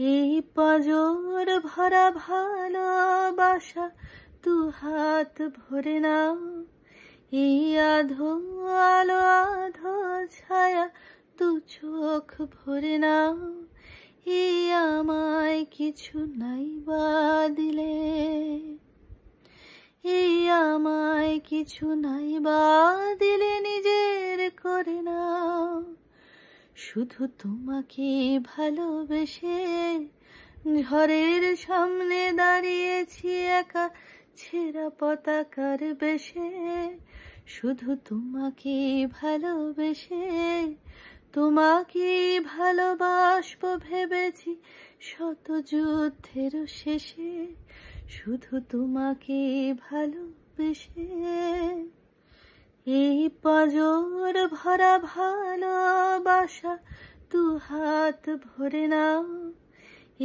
এই পাঁজর ভরা ভালোবাসা দু হাত ভরে নাও, এই আধো আলো আধো ছায়া দু চোখ ভরে নাও। এই আমায় কিছু নাই বা দিলে, এই আমায় কিছু নাই বা দিলে নিজের করে নাও। শুধু তোমাকে ভালোবেসে ঝড়ের সামনে দাঁড়িয়েছি একা ছেঁড়া পতাকার বেশে। শুধু তোমাকে ভালোবেসে তোমাকে ভালোবাসবো ভেবেছি শত যুদ্ধের শেষে। শুধু তোমাকে ভালোবেসে এই পাঁজর ভরা ভালোবাসা দু হাত ভরে নাও,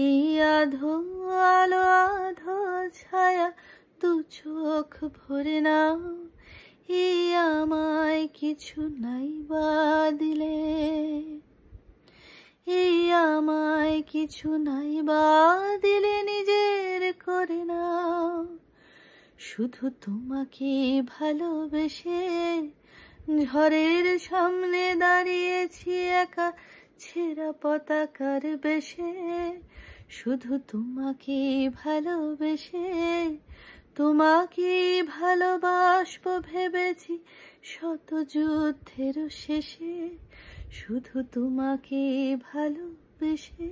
এই আধো আলো আধো ছায়া দু চোখ ভরে নাও। এই আমায় কিছু নাই বা দিলে, এই আমায় কিছু নাই বা দিলে নিজের করে নাও। শুধু তোমাকে ভালোবেসে ঝড়ের সামনে দাঁড়িয়েছি একা ছেঁড়া পতাকার বেশে। শুধু তোমাকে ভালোবেসে তোমাকে ভালোবাসবো ভেবেছি শত যুদ্ধের শেষে। শুধু তোমাকে ভালোবেসে।